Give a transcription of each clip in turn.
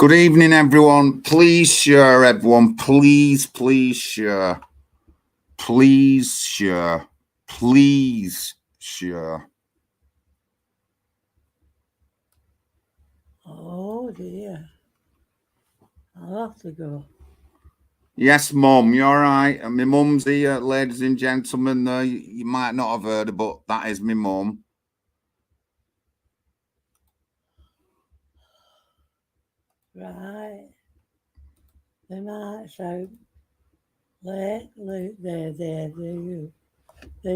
Good evening, everyone. Please share, everyone. Please share. Please share. Please share. Oh dear. I'll have to go. Yes, Mum, you're all right. My mum's here, ladies and gentlemen. You might not have heard her, but that is my mum. Right. They might shout late, they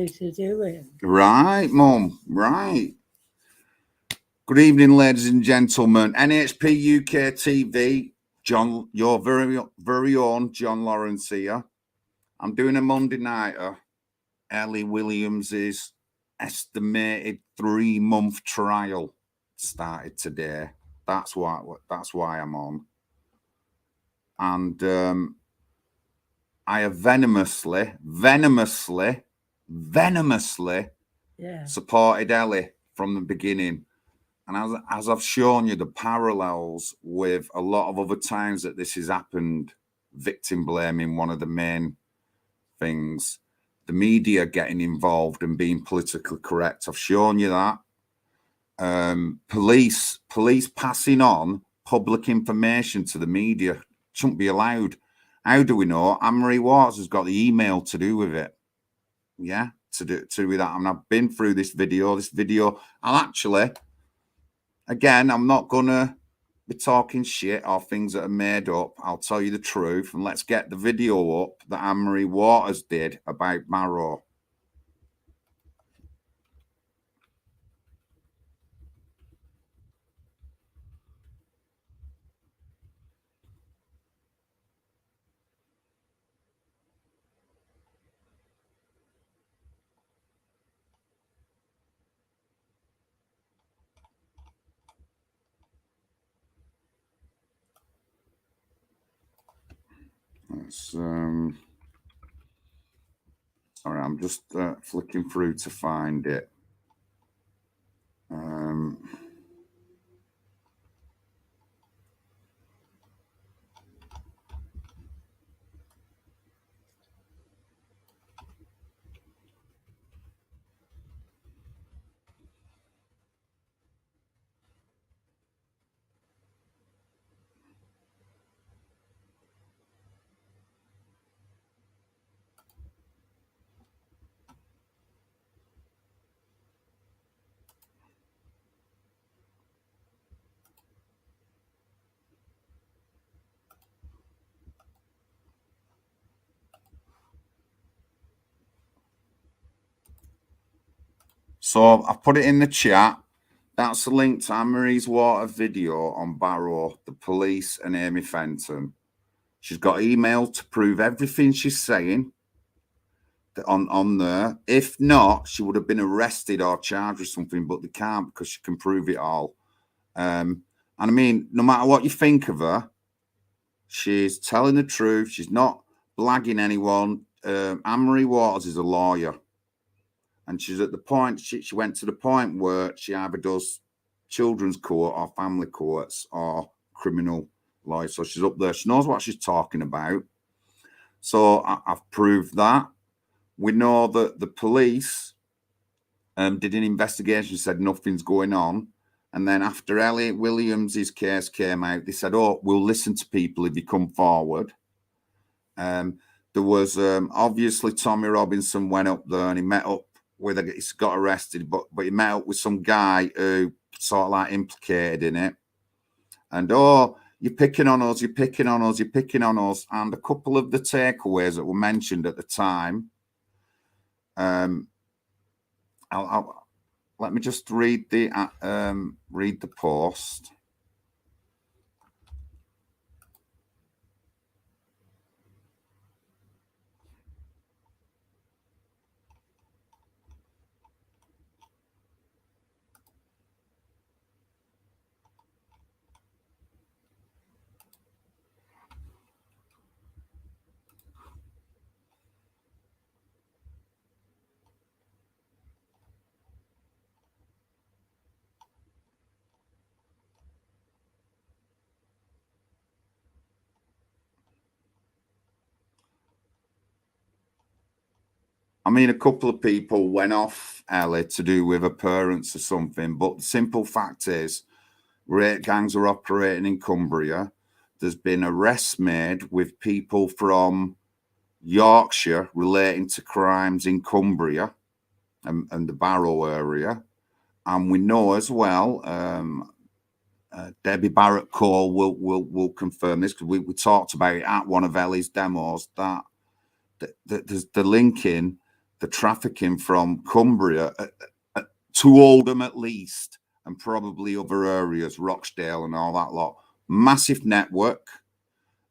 to do it. Right, Mum, right. Good evening, ladies and gentlemen. NHPUK TV, John, your very own John Lawrence here. I'm doing a Monday nighter. Ellie Williams's estimated 3-month trial started today. That's why I'm on. And I have venomously supported Ellie from the beginning. And as I've shown you the parallels with a lot of other times that this has happened, victim blaming one of the main things, the media getting involved and being politically correct. I've shown you that. Police passing on public information to the media shouldn't be allowed. How do we know? Anne-Marie Watts has got the email to do with it. Yeah, to do with that. And I've been through this video. I'll actually, again, I'm not gonna be talking shit or things that are made up. I'll tell you the truth, and let's get the video up that Anne-Marie Waters did about Barrow. Sorry, I'm just flicking through to find it. So I've put it in the chat. That's the link to Anne-Marie's Water video on Barrow, the police, and Amy Fenton. She's got email to prove everything she's saying on there. If not, she would have been arrested or charged with something, but they can't because she can prove it all. And I mean, no matter what you think of her, she's telling the truth. She's not blagging anyone. Anne-Marie Waters is a lawyer. And she's at the point, she went to the point where she either does children's court or family courts or criminal law. So she's up there. She knows what she's talking about. So I've proved that. We know that the police did an investigation, said nothing's going on. And then after Ellie Williams' case came out, they said, oh, we'll listen to people if you come forward. There was obviously Tommy Robinson went up there and he met up with, he got arrested, but he met up with some guy who sort of like implicated in it. And, oh, you're picking on us, you're picking on us, you're picking on us. And a couple of the takeaways that were mentioned at the time, let me just read the post. I mean, a couple of people went off Ellie to do with her parents or something, but the simple fact is, rape gangs are operating in Cumbria. There's been arrests made with people from Yorkshire relating to crimes in Cumbria and the Barrow area. And we know as well, Debbie Barrett Cole will confirm this, because we talked about it at one of Ellie's demos, that there's the linking, the trafficking from Cumbria to Oldham at least, and probably other areas, Rochdale and all that lot. Massive network.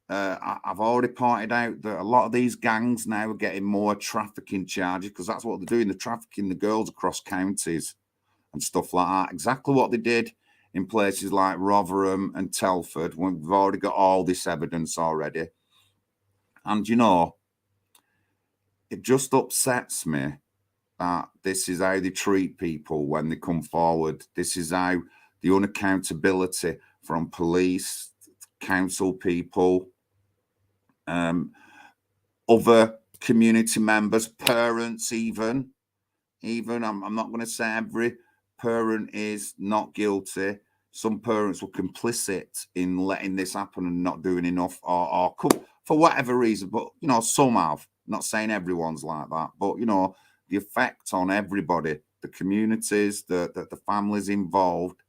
I've already pointed out that a lot of these gangs now are getting more trafficking charges, because that's what they're doing. They're trafficking the girls across counties and stuff like that. Exactly what they did in places like Rotherham and Telford, when we've already got all this evidence already. And, you know, it just upsets me that this is how they treat people when they come forward. This is how the unaccountability from police, council people, other community members, parents even I'm not going to say every parent is not guilty. Some parents were complicit in letting this happen and not doing enough, or for whatever reason. But, you know, some have. Not saying everyone's like that, but, you know, the effect on everybody, the communities, the families involved.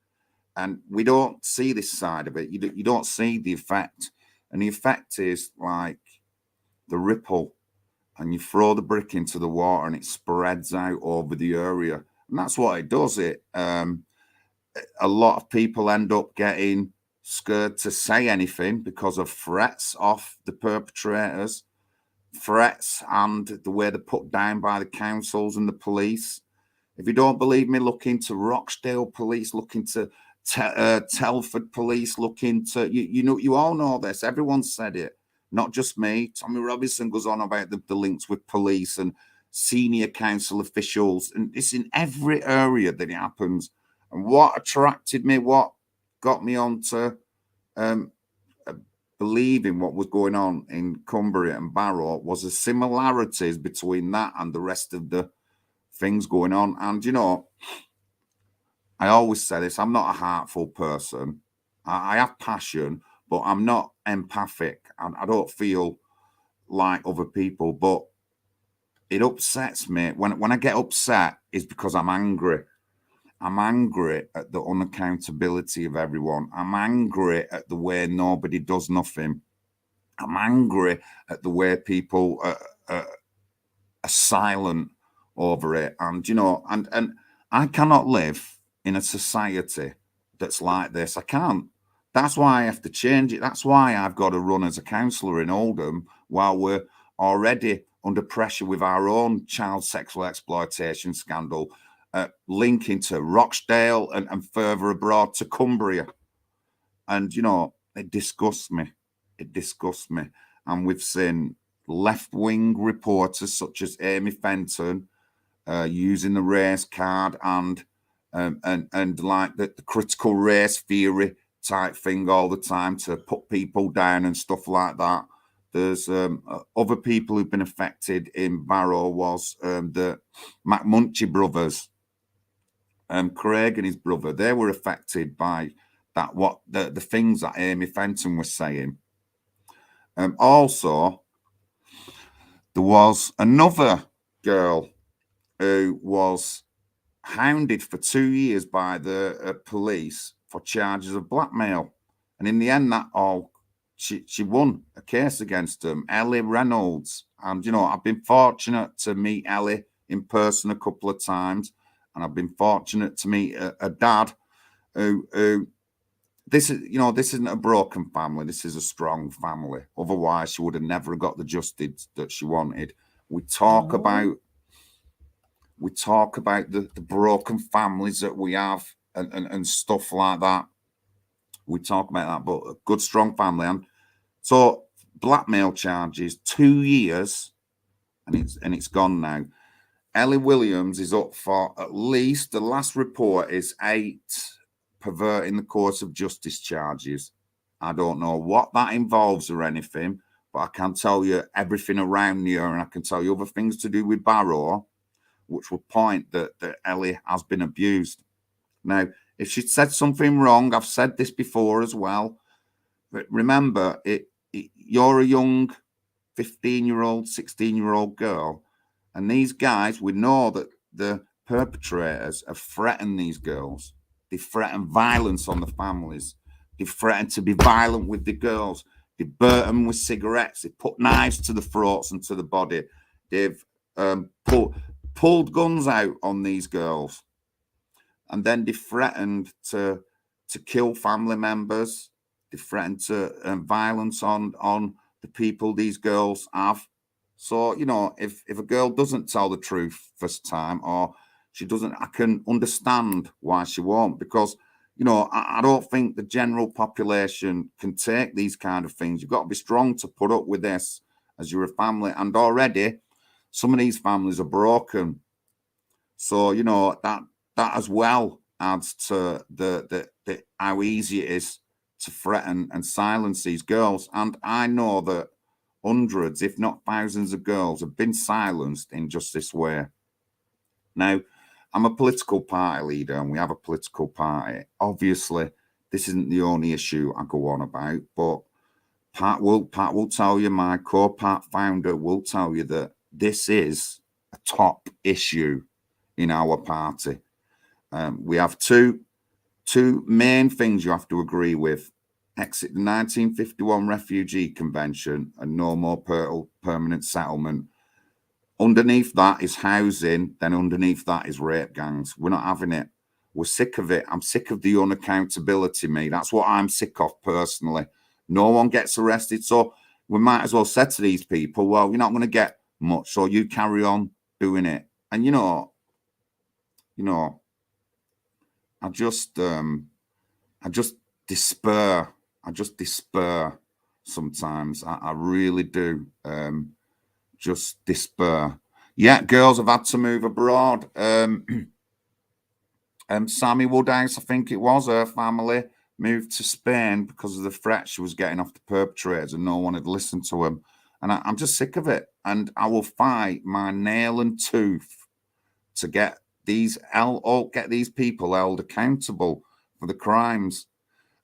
And we don't see this side of it. You don't see the effect. And the effect is like the ripple, and you throw the brick into the water and it spreads out over the area. And that's what it does. A lot of people end up getting scared to say anything because of threats off the perpetrators, threats, and the way they're put down by the councils and the police. If you don't believe me, look into Rochdale police, look into Telford police, look into, you know, you all know this. Everyone said it, not just me. Tommy Robinson goes on about the links with police and senior council officials, and it's in every area that it happens. And what attracted me, what got me onto believing what was going on in Cumbria and Barrow, was the similarities between that and the rest of the things going on. And, you know, I always say this, I'm not a heartful person. I have passion, but I'm not empathic. I don't feel like other people, but it upsets me. When I get upset, it's because I'm angry. I'm angry at the unaccountability of everyone. I'm angry at the way nobody does nothing. I'm angry at the way people are silent over it. And, you know, and I cannot live in a society that's like this. I can't. That's why I have to change it. That's why I've got to run as a councillor in Oldham while we're already under pressure with our own child sexual exploitation scandal, linking to Rochdale and further abroad to Cumbria. And, you know, it disgusts me. It disgusts me. And we've seen left-wing reporters such as Amy Fenton using the race card and like the critical race theory type thing all the time to put people down and stuff like that. There's other people who've been affected in Barrow, was the McMunchie brothers, Craig and his brother. They were affected by that, what the things that Amy Fenton was saying. Also, there was another girl who was hounded for 2 years by the police for charges of blackmail. And in the end, that all, she won a case against them, Ellie Reynolds. And, you know, I've been fortunate to meet Ellie in person a couple of times. And I've been fortunate to meet a dad who this is, you know, this isn't a broken family. This is a strong family. Otherwise, she would have never got the justice that she wanted. We talk about the broken families that we have and stuff like that. We talk about that, but a good, strong family. And so blackmail charges, 2 years, and it's gone now. Ellie Williams is up for at least, the last report is 8 perverting the course of justice charges. I don't know what that involves or anything, but I can tell you everything around here, and I can tell you other things to do with Barrow, which would point that Ellie has been abused. Now, if she said something wrong, I've said this before as well, but remember, you're a young 15-year-old, 16-year-old girl, and these guys, we know that the perpetrators have threatened these girls. They threaten violence on the families. They threaten to be violent with the girls. They burnt them with cigarettes. They put knives to the throats and to the body. They've pulled guns out on these girls. And then they threatened to kill family members. They threatened to violence on the people these girls have. So, you know, if a girl doesn't tell the truth first time, or she doesn't, I can understand why she won't, because, you know, I don't think the general population can take these kind of things. You've got to be strong to put up with this as you're a family. And already some of these families are broken. So, you know, that as well adds to the how easy it is to threaten and silence these girls. And I know that hundreds, if not thousands of girls have been silenced in just this way. Now, I'm a political party leader and we have a political party. Obviously, this isn't the only issue I go on about, but Pat will tell you, my co-part founder will tell you that this is a top issue in our party. We have two main things you have to agree with: exit the 1951 Refugee Convention and no more permanent settlement. Underneath that is housing, then underneath that is rape gangs. We're not having it. We're sick of it. I'm sick of the unaccountability, me. That's what I'm sick of personally. No one gets arrested. So we might as well say to these people, well, you're not going to get much, so you carry on doing it. And, you know, I just despair. I just despair sometimes. I really do. Just despair. Yeah, girls have had to move abroad. Sammy Woodhouse, I think it was, her family moved to Spain because of the threat she was getting off the perpetrators, and no one had listened to him. And I'm just sick of it. And I will fight my nail and tooth to get these people held accountable for the crimes.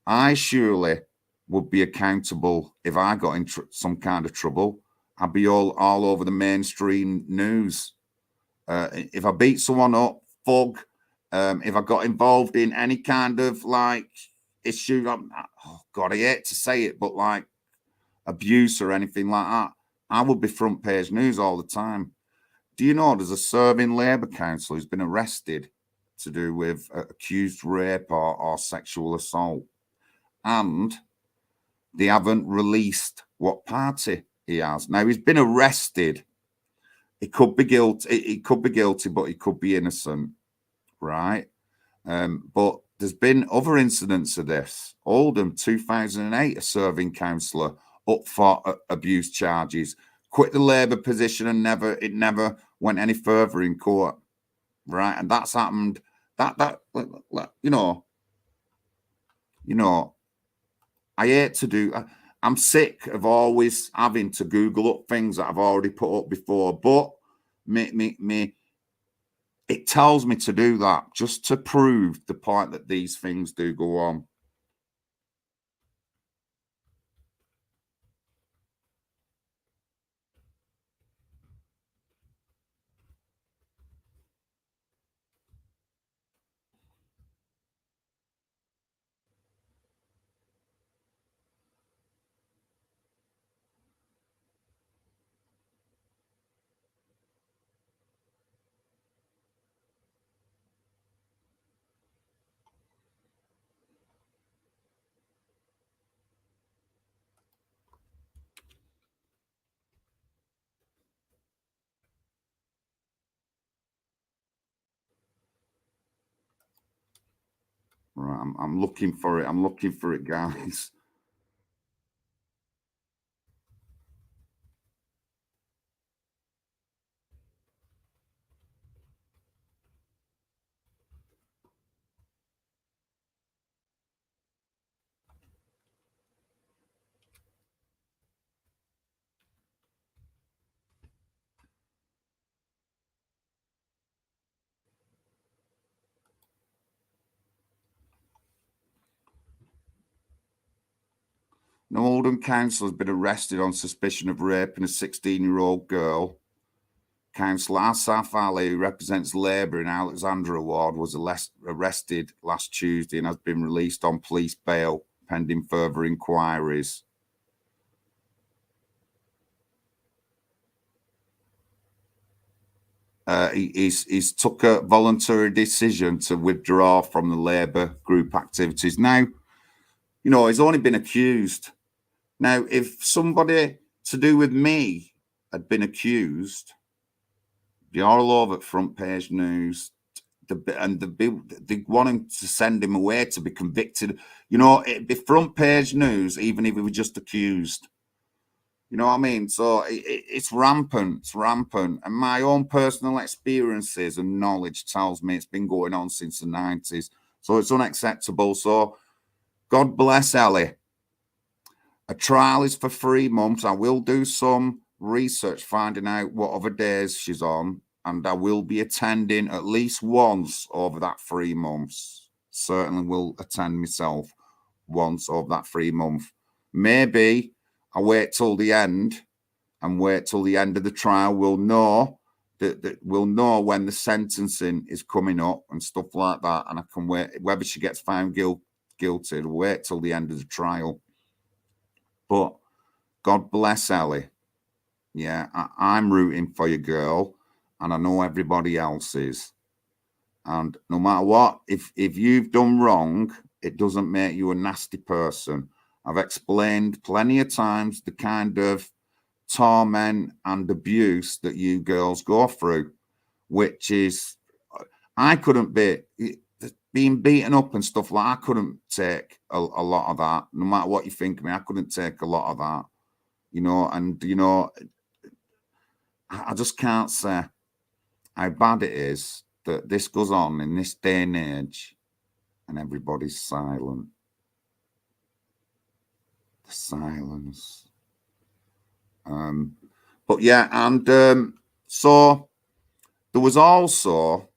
I surely would be accountable if I got in some kind of trouble. I'd be all over the mainstream news. If I beat someone up, thug, if I got involved in any kind of like issue, oh God, I hate to say it, but like abuse or anything like that, I would be front page news all the time. Do you know there's a serving Labour councillor who's been arrested to do with accused rape or sexual assault? And they haven't released what party he has. Now, he's been arrested. He could be guilty. He could be guilty, but he could be innocent, right? But there's been other incidents of this. Oldham, 2008, a serving councillor up for abuse charges, quit the Labour position and it never went any further in court, right? And that's happened. That you know, I hate to do. I'm sick of always having to Google up things that I've already put up before, but it tells me to do that just to prove the point that these things do go on. Right, I'm looking for it. I'm looking for it, guys. An Oldham councillor has been arrested on suspicion of raping a 16-year-old girl. Councillor Asaf Ali, who represents Labour in Alexandra Ward, was arrested last Tuesday and has been released on police bail pending further inquiries. He's took a voluntary decision to withdraw from the Labour group activities. Now, you know, he's only been accused. Now, if somebody to do with me had been accused, you're all over at front page news, they want him to send him away to be convicted. You know, it'd be front page news, even if he was just accused. You know what I mean? So it's rampant. It's rampant. And my own personal experiences and knowledge tells me it's been going on since the 90s. So it's unacceptable. So God bless Ellie. A trial is for 3 months. I will do some research finding out what other days she's on. And I will be attending at least once over that 3 months. Certainly will attend myself once over that 3 months. Maybe I wait till the end and wait till the end of the trial. We'll know that we'll know when the sentencing is coming up and stuff like that. And I can wait whether she gets found guilty. Wait till the end of the trial. But God bless Ellie. Yeah, I'm rooting for you, girl, and I know everybody else is. And no matter what, if you've done wrong, it doesn't make you a nasty person. I've explained plenty of times the kind of torment and abuse that you girls go through, which is, I couldn't be being beaten up and stuff like I couldn't take a lot of that. No matter what you think of me, I couldn't take a lot of that, you know. And, you know, I just can't say how bad it is that this goes on in this day and age and everybody's silent. The silence. But yeah, and so there was also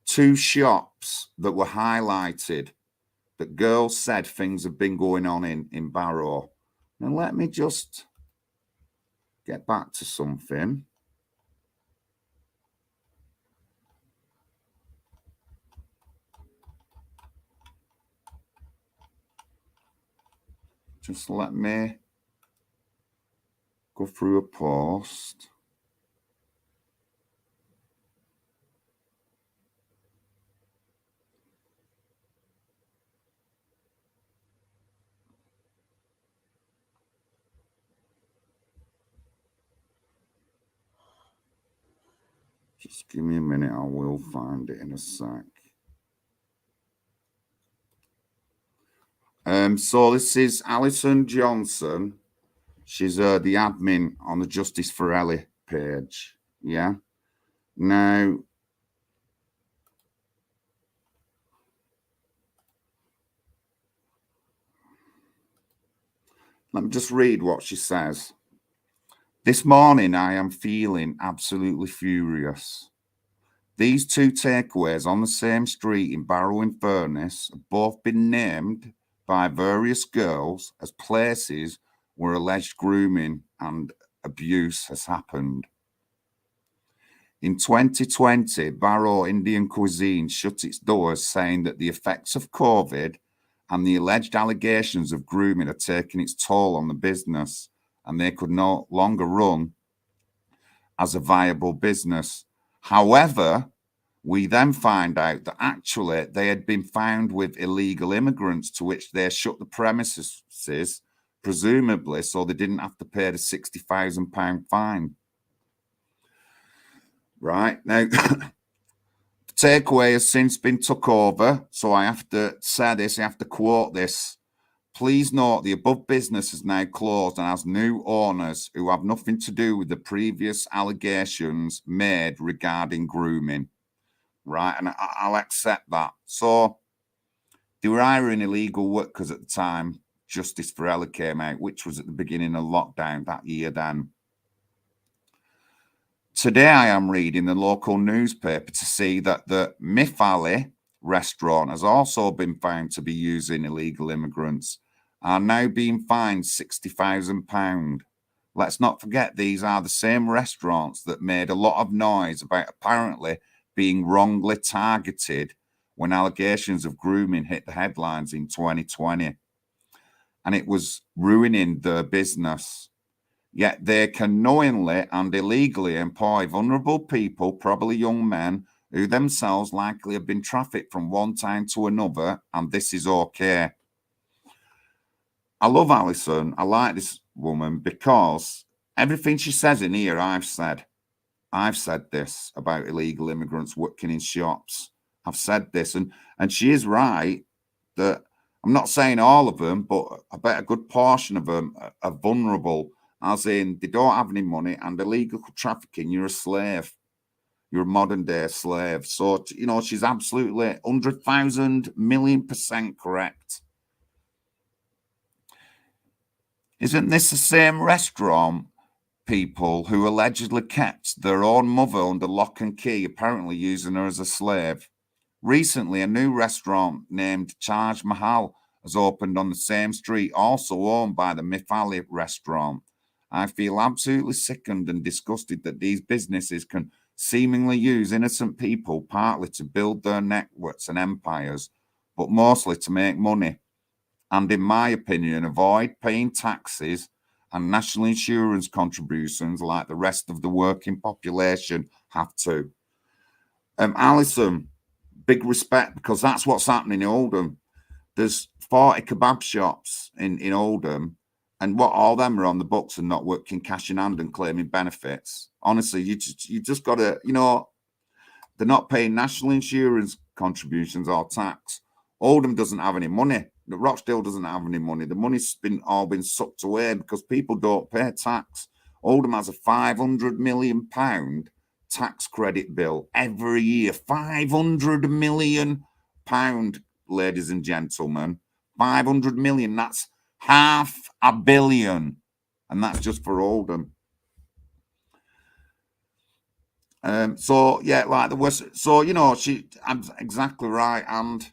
2 shops that were highlighted that girls said things have been going on in Barrow. Now let me just get back to something. Just let me go through a post. Just give me a minute, I will find it in a sec. So this is Alison Johnson. She's the admin on the Justice for Ellie page. Yeah. Now, let me just read what she says. This morning, I am feeling absolutely furious. These 2 takeaways on the same street in Barrow-in-Furness have both been named by various girls as places where alleged grooming and abuse has happened. In 2020, Barrow Indian Cuisine shut its doors, saying that the effects of COVID and the alleged allegations of grooming are taking its toll on the business, and they could no longer run as a viable business. However, we then find out that actually they had been found with illegal immigrants, to which they shut the premises, presumably so they didn't have to pay the £60,000 fine. Right, now, the takeaway has since been took over, so I have to say this, I have to quote this. Please note the above business is now closed and has new owners who have nothing to do with the previous allegations made regarding grooming. Right, and I'll accept that. So they were hiring illegal workers at the time Justice for Ellie came out, which was at the beginning of lockdown that year then. Today I am reading the local newspaper to see that the Myth Alley restaurant has also been found to be using illegal immigrants, are now being fined £60,000. Let's not forget these are the same restaurants that made a lot of noise about apparently being wrongly targeted when allegations of grooming hit the headlines in 2020. And it was ruining their business. Yet they can knowingly and illegally employ vulnerable people, probably young men, who themselves likely have been trafficked from one time to another, and this is okay. I love Alison. I like this woman because everything she says in here, I've said. I've said this about illegal immigrants working in shops. I've said this, and she is right that I'm not saying all of them, but I bet a good portion of them are vulnerable, as in they don't have any money, and illegal trafficking, you're a slave. You're a modern day slave. So, you know, she's absolutely 100,000 million% correct. Isn't this the same restaurant people who allegedly kept their own mother under lock and key, apparently using her as a slave? Recently, a new restaurant named Taj Mahal has opened on the same street, also owned by the Mithali restaurant. I feel absolutely sickened and disgusted that these businesses can seemingly use innocent people partly to build their networks and empires, but mostly to make money. And in my opinion, avoid paying taxes and national insurance contributions like the rest of the working population have to. Alison, big respect, because that's what's happening in Oldham. There's 40 kebab shops in Oldham, and what all them are on the books and not working cash in hand and claiming benefits. Honestly, you just got to, you know, they're not paying national insurance contributions or tax. Oldham doesn't have any money. Rochdale doesn't have any money. The money's all been sucked away because people don't pay tax. Oldham has a £500 million tax credit bill every year. £500 million, ladies and gentlemen. 500 million. That's $500 million, and that's just for Oldham. So yeah, like the West. So you know, I'm exactly right, and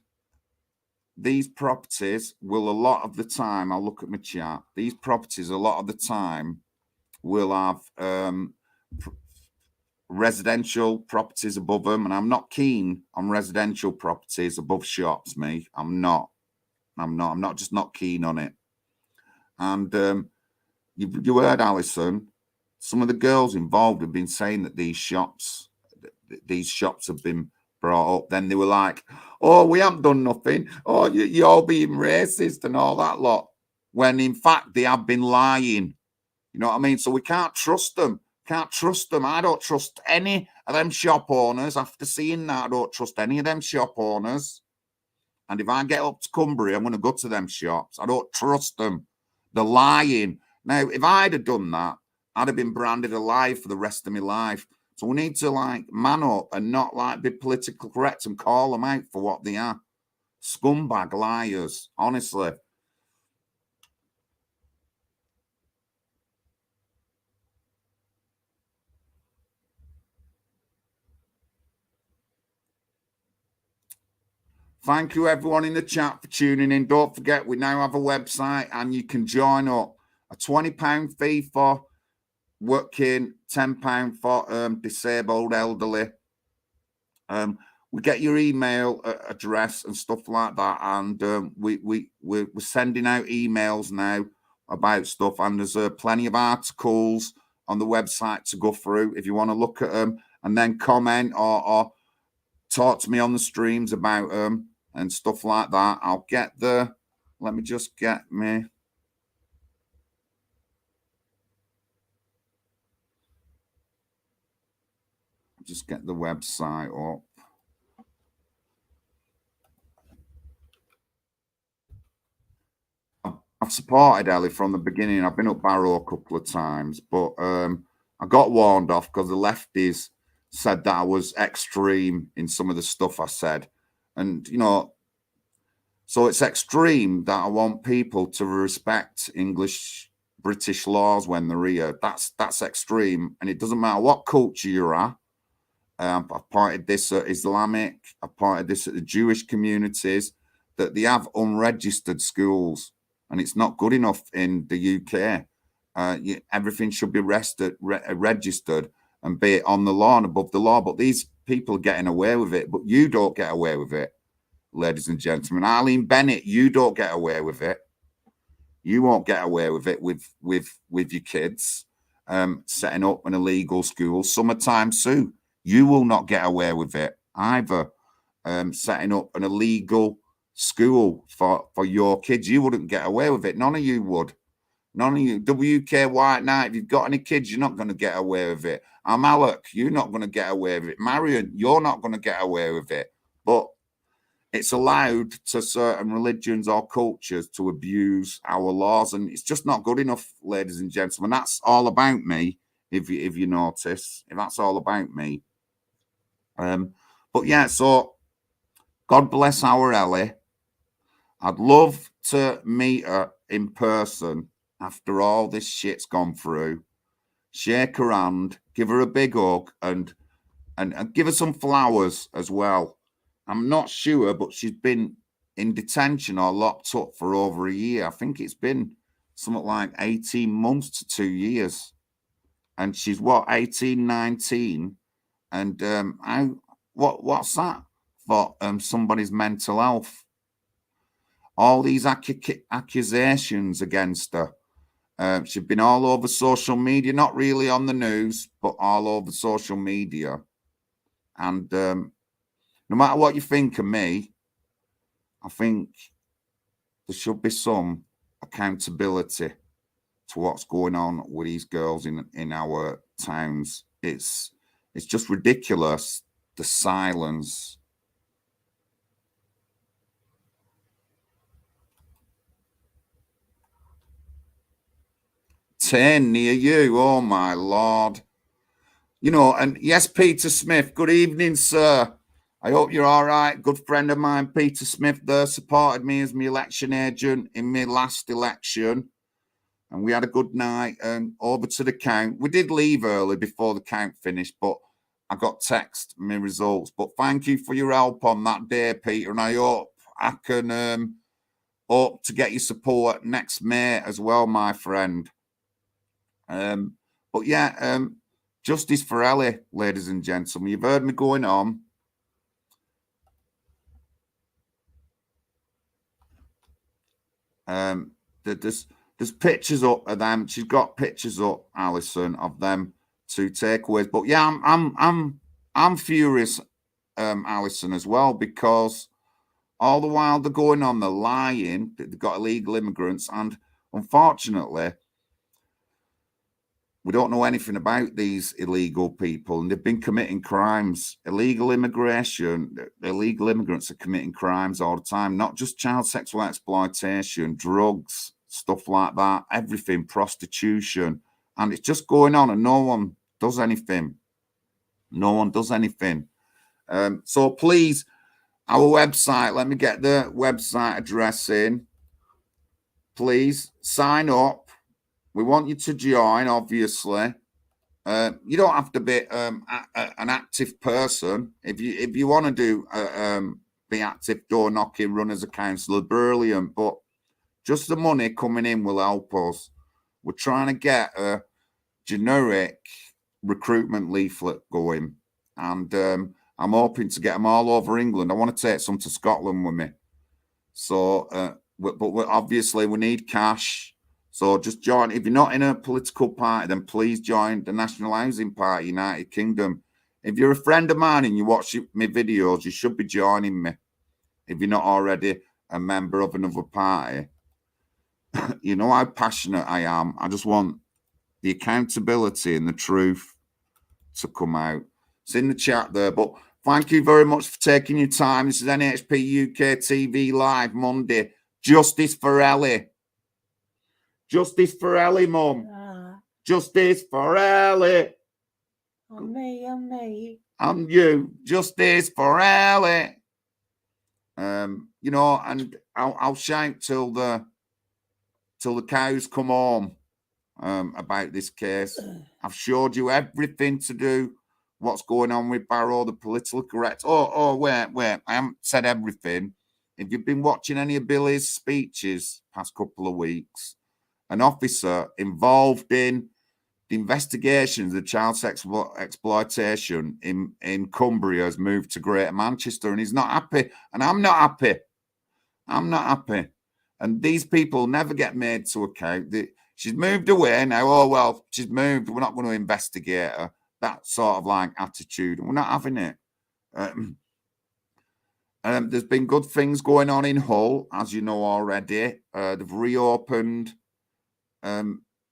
these properties will a lot of the time. I'll look at my chart. These properties a lot of the time will have residential properties above them, and I'm not keen on residential properties above shops. Me, I'm not just not keen on it. And you heard Alison. Some of the girls involved have been saying that these shops have been brought up. Then they were like, "Oh, we haven't done nothing. Oh, you're being racist and all that lot." When in fact they have been lying. You know what I mean? So we can't trust them. Can't trust them. I don't trust any of them shop owners. After seeing that, I don't trust any of them shop owners. And if I get up to Cumbria, I'm going to go to them shops. I don't trust them. They're lying. Now, if I'd have done that, I'd have been branded a liar for the rest of my life. So we need to like man up and not like be politically correct and call them out for what they are. Scumbag liars, honestly. Thank you, everyone in the chat, for tuning in. Don't forget, we now have a website and you can join up. A £20 fee for working, £10 for disabled elderly. We get your email address and stuff like that, and we're sending out emails now about stuff, and there's plenty of articles on the website to go through if you want to look at them, and then comment or talk to me on the streams about them and stuff like that. I'll get let me just get me. Just get the website up. I've supported Ellie from the beginning. I've been up Barrow a couple of times, but I got warned off because the lefties said that I was extreme in some of the stuff I said. And, you know, so it's extreme that I want people to respect British laws when they're here. That's extreme. And it doesn't matter what culture you're at. I've pointed this at Islamic. I've pointed this at the Jewish communities, that they have unregistered schools. and it's not good enough in the UK. Everything should be registered and be on the law and above the law. But these people are getting away with it. But you don't get away with it, ladies and gentlemen. Arlene Bennett, you don't get away with it. You won't get away with it with your kids setting up an illegal school. Summertime Sue, you will not get away with it either. Setting up an illegal school for your kids, you wouldn't get away with it. None of you would. None of you. WK White Knight, if you've got any kids, you're not going to get away with it. I'm Alec, you're not going to get away with it. Marion, you're not going to get away with it. But it's allowed to certain religions or cultures to abuse our laws, and it's just not good enough, ladies and gentlemen. That's all about me, if you notice. If that's all about me. But yeah, so God bless our Ellie. I'd love to meet her in person after all this shit's gone through. Shake her hand, give her a big hug, and give her some flowers as well. I'm not sure, but she's been in detention or locked up for over a year. I think it's been something like 18 months to 2 years. And she's, 18, 19? And what's that for somebody's mental health? All these accusations against her. She's been all over social media, not really on the news, but all over social media. And no matter what you think of me, I think there should be some accountability to what's going on with these girls in our towns. It's just ridiculous, the silence. Ten near you, oh my Lord. You know, and yes, Peter Smith, good evening, sir. I hope you're all right. Good friend of mine, Peter Smith, there, supported me as my election agent in my last election. And we had a good night over to the count. We did leave early before the count finished, but I got text my results. But thank you for your help on that day, Peter. And I hope I can hope to get your support next May as well, my friend. But yeah, justice for Ellie, ladies and gentlemen. You've heard me going on. There's pictures up of them. She's got pictures up, Alison, of them two takeaways. But yeah, I'm furious, Alison, as well, because all the while they're going on, they're lying. They've got illegal immigrants, and unfortunately, we don't know anything about these illegal people, and they've been committing crimes. Illegal immigration, illegal immigrants are committing crimes all the time, not just child sexual exploitation, drugs, stuff like that, everything, prostitution. And it's just going on, and no one does anything. No one does anything. So please, our website, let me get the website address in. Please sign up. We want you to join, obviously. You don't have to be an active person. If you want to do be active, door knocking, run as a councillor, brilliant. But just the money coming in will help us. We're trying to get a generic recruitment leaflet going, and I'm hoping to get them all over England. I want to take some to Scotland with me. So, but obviously we need cash. So just join. If you're not in a political party, then please join the National Housing Party, United Kingdom. If you're a friend of mine and you watch my videos, you should be joining me. If you're not already a member of another party. You know how passionate I am. I just want the accountability and the truth to come out. It's in the chat there. But thank you very much for taking your time. This is NHPUK TV Live Monday. Justice for Ellie. Justice for Ellie, Mum. Justice for Ellie. On me. And you. Justice for Ellie. You know, and I'll shout till the cows come home about this case. I've showed you everything to do. What's going on with Barrow, the political correct. Oh, wait. I haven't said everything. if you've been watching any of Billy's speeches past couple of weeks, an officer involved in the investigations of child sex exploitation in Cumbria has moved to Greater Manchester, and he's not happy. And I'm not happy. I'm not happy. And these people never get made to account. She's moved away now. Oh, well, she's moved. We're not going to investigate her. That sort of like attitude. We're not having it. There's been good things going on in Hull, as you know already. They've reopened.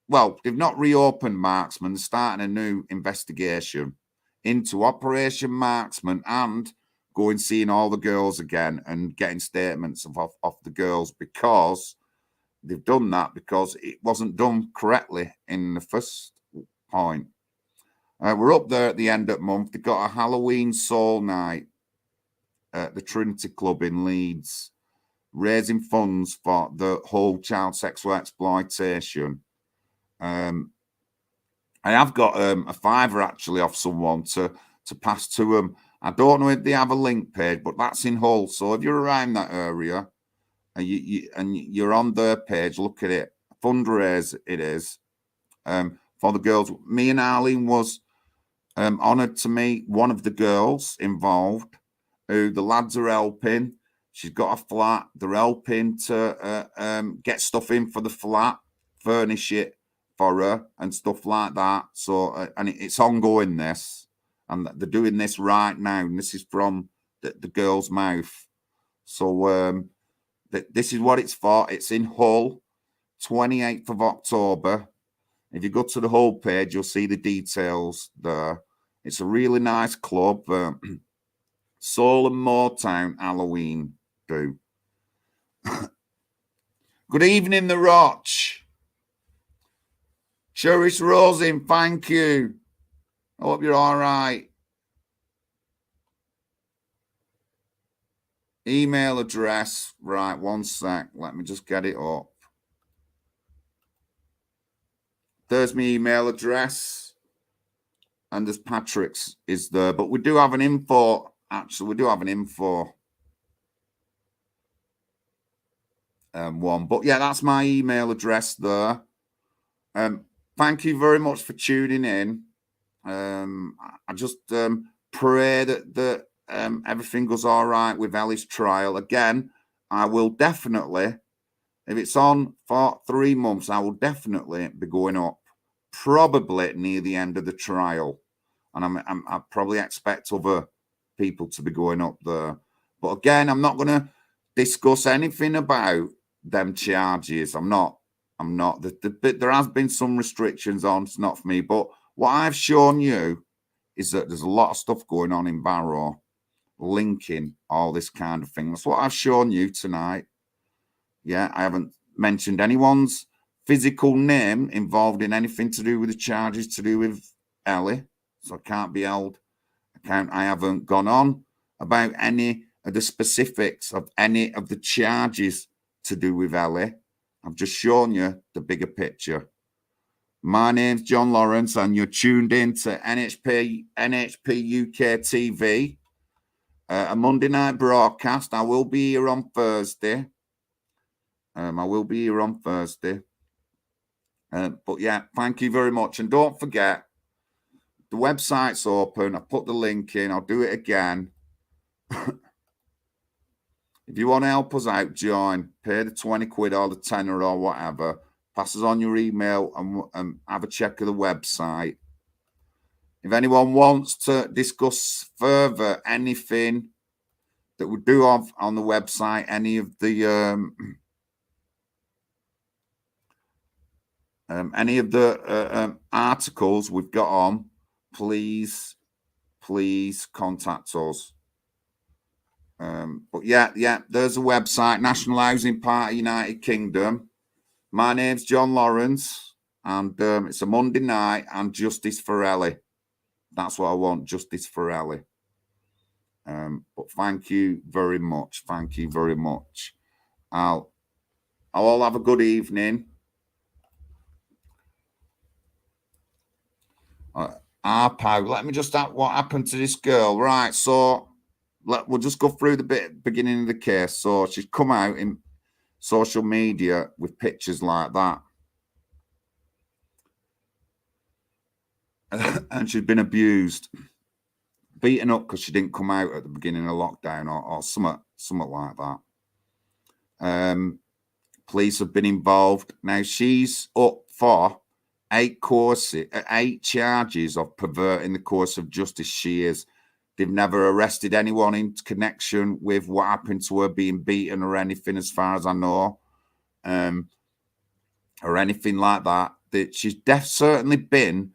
Well, they've not reopened Marksman. They're starting a new investigation into Operation Marksman and going seeing all the girls again and getting statements of the girls, because they've done that because it wasn't done correctly in the first point. We're up there at the end of the month. They've got a Halloween Soul Night at the Trinity Club in Leeds, raising funds for the whole child sexual exploitation. I have got a £5 actually off someone to pass to them. I don't know if they have a link page, but that's in Hull. So if you're around that area and you're on their page, look at it. Fundraise it is for the girls. Me and Arlene was honoured to meet one of the girls involved, who the lads are helping. She's got a flat. They're helping to get stuff in for the flat, furnish it for her and stuff like that. So, and it's ongoing, this. And they're doing this right now. And this is from the girl's mouth. So this is what it's for. It's in Hull, 28th of October. If you go to the Hull page, you'll see the details there. It's a really nice club. Soul and Motown Halloween do. Good evening, The Roch. Cherish Rosin, thank you. I hope you're all right. Email address. Right, one sec. Let me just get it up. There's my email address. And there's Patrick's is there. But we do have an info. Actually, we do have an info one. But yeah, that's my email address there. Thank you very much for tuning in. I just pray that everything goes all right with Ellie's trial. Again, I will definitely, if it's on for 3 months, I will definitely be going up, probably near the end of the trial. And I probably expect other people to be going up there. But again, I'm not going to discuss anything about them charges. I'm not. There has been some restrictions on. It's not for me. But what I've shown you is that there's a lot of stuff going on in Barrow, linking all this kind of thing. That's what I've shown you tonight. Yeah, I haven't mentioned anyone's physical name involved in anything to do with the charges to do with Ellie. So I can't be held account. I haven't gone on about any of the specifics of any of the charges to do with Ellie. I've just shown you the bigger picture. My name's John Lawrence, and you're tuned in to NHPUK TV, a Monday night broadcast. I will be here on Thursday. But yeah, thank you very much. And don't forget, the website's open. I put the link in. I'll do it again. If you want to help us out, join. Pay the 20 quid or the tenner or whatever. Pass us on your email and have a check of the website. If anyone wants to discuss further anything that we do have on the website, any of the articles we've got on, please contact us. But yeah, there's a website, National Housing Party United Kingdom. My name's John Lawrence, and it's a Monday night, and justice for Ellie. That's what I want, justice for Ellie. But thank you very much. Thank you very much. I'll all have a good evening. Let me just ask what happened to this girl. Right, so we'll just go through the beginning of the case. So she's come out in social media with pictures like that. And she's been abused, beaten up because she didn't come out at the beginning of lockdown or something like that. Police have been involved. Now she's up for 8 charges of perverting the course of justice. She is. They've never arrested anyone in connection with what happened to her being beaten or anything, as far as I know, or anything like that. That she's certainly been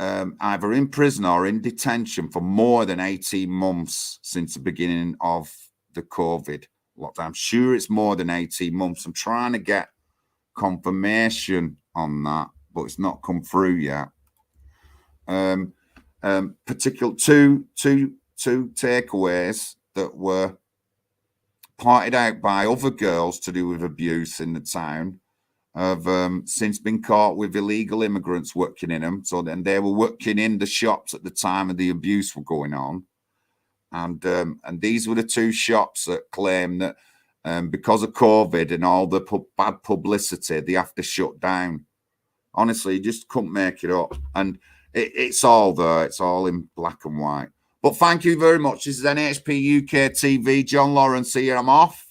either in prison or in detention for more than 18 months since the beginning of the COVID lockdown. I'm sure it's more than 18 months. I'm trying to get confirmation on that, but it's not come through yet. Particular two takeaways that were pointed out by other girls to do with abuse in the town have since been caught with illegal immigrants working in them. So then they were working in the shops at the time of the abuse were going on. And these were the 2 shops that claim that because of COVID and all the bad publicity, they have to shut down. Honestly, you just couldn't make it up. And it's all there. It's all in black and white. But thank you very much. This is NHPUK TV. John Lawrence here. I'm off.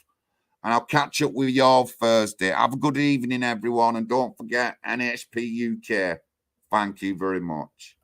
And I'll catch up with you all Thursday. Have a good evening, everyone. And don't forget NHPUK. Thank you very much.